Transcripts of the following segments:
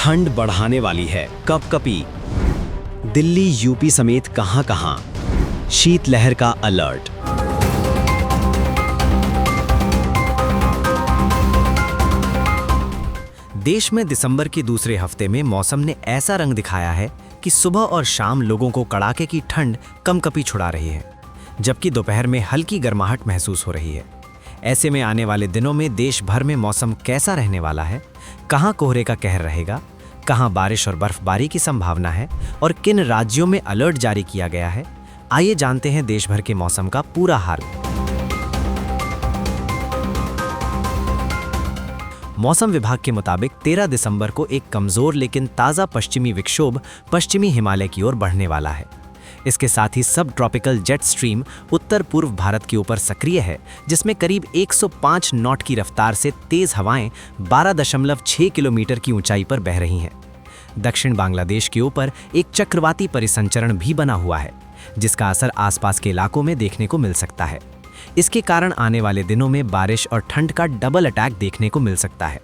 ठंड बढ़ाने वाली है कपकपी। दिल्ली यूपी समेत कहां-कहां शीतलहर का अलर्ट। देश में दिसंबर के दूसरे हफ्ते में मौसम ने ऐसा रंग दिखाया है कि सुबह और शाम लोगों को कड़ाके की ठंड कपकपी छुड़ा रही है, जबकि दोपहर में हल्की गर्माहट महसूस हो रही है। ऐसे में आने वाले दिनों में देश भर में मौसम कैसा रहने वाला है, कहां कोहरे का कहर रहेगा, कहां बारिश और बर्फबारी की संभावना है और किन राज्यों में अलर्ट जारी किया गया है, आइए जानते हैं देश भर के मौसम का पूरा हाल। मौसम विभाग के मुताबिक 13 दिसंबर को एक कमजोर लेकिन ताज़ा पश्चिमी विक्षोभ पश्चिमी हिमालय की ओर बढ़ने वाला है। इसके साथ ही सब ट्रॉपिकल जेट स्ट्रीम उत्तर पूर्व भारत के ऊपर सक्रिय है, जिसमें करीब 105 नॉट की रफ्तार से तेज हवाएं 12.6 किलोमीटर की ऊंचाई पर बह रही हैं। दक्षिण बांग्लादेश के ऊपर एक चक्रवाती परिसंचरण भी बना हुआ है, जिसका असर आसपास के इलाकों में देखने को मिल सकता है। इसके कारण आने वाले दिनों में बारिश और ठंड का डबल अटैक देखने को मिल सकता है।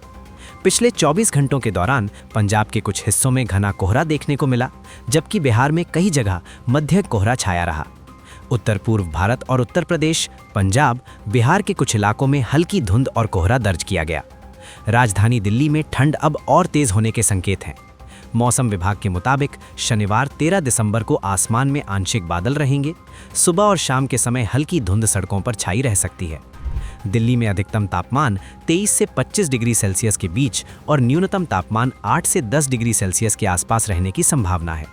पिछले 24 घंटों के दौरान पंजाब के कुछ हिस्सों में घना कोहरा देखने को मिला, जबकि बिहार में कई जगह मध्य कोहरा छाया रहा। उत्तर पूर्व भारत और उत्तर प्रदेश, पंजाब, बिहार के कुछ इलाकों में हल्की धुंध और कोहरा दर्ज किया गया। राजधानी दिल्ली में ठंड अब और तेज होने के संकेत हैं। मौसम विभाग के मुताबिक शनिवार 13 दिसंबर को आसमान में आंशिक बादल रहेंगे। सुबह और शाम के समय हल्की धुंध सड़कों पर छाई रह सकती है। दिल्ली में अधिकतम तापमान 23 से 25 डिग्री सेल्सियस के बीच और न्यूनतम तापमान 8 से 10 डिग्री सेल्सियस के आसपास रहने की संभावना है।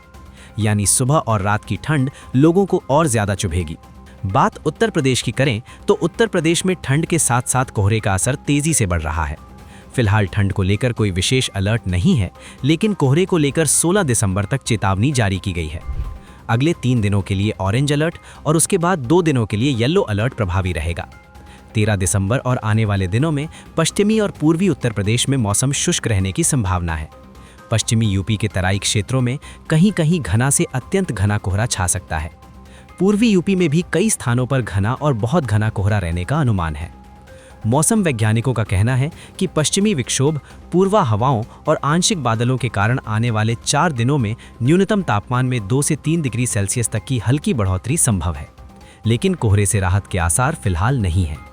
यानी सुबह और रात की ठंड लोगों को और ज्यादा चुभेगी। बात उत्तर प्रदेश की करें तो उत्तर प्रदेश में ठंड के साथ साथ कोहरे का असर तेजी से बढ़ रहा है। फिलहाल ठंड को लेकर कोई विशेष अलर्ट नहीं है, लेकिन कोहरे को लेकर 16 दिसंबर तक चेतावनी जारी की गई है। अगले 3 दिनों के लिए ऑरेंज अलर्ट और उसके बाद 2 दिनों के लिए येलो अलर्ट प्रभावी रहेगा। 13 दिसंबर और आने वाले दिनों में पश्चिमी और पूर्वी उत्तर प्रदेश में मौसम शुष्क रहने की संभावना है। पश्चिमी यूपी के तराई क्षेत्रों में कहीं-कहीं घना से अत्यंत घना कोहरा छा सकता है। पूर्वी यूपी में भी कई स्थानों पर घना और बहुत घना कोहरा रहने का अनुमान है। मौसम वैज्ञानिकों का कहना है कि पश्चिमी विक्षोभ, पूर्वा हवाओं और आंशिक बादलों के कारण आने वाले 4 दिनों में न्यूनतम तापमान में 2 से 3 डिग्री सेल्सियस तक की हल्की बढ़ोतरी संभव है, लेकिन कोहरे से राहत के आसार फिलहाल नहीं हैं।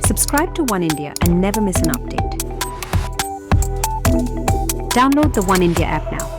Subscribe to One India and never miss an update. Download the One India app now.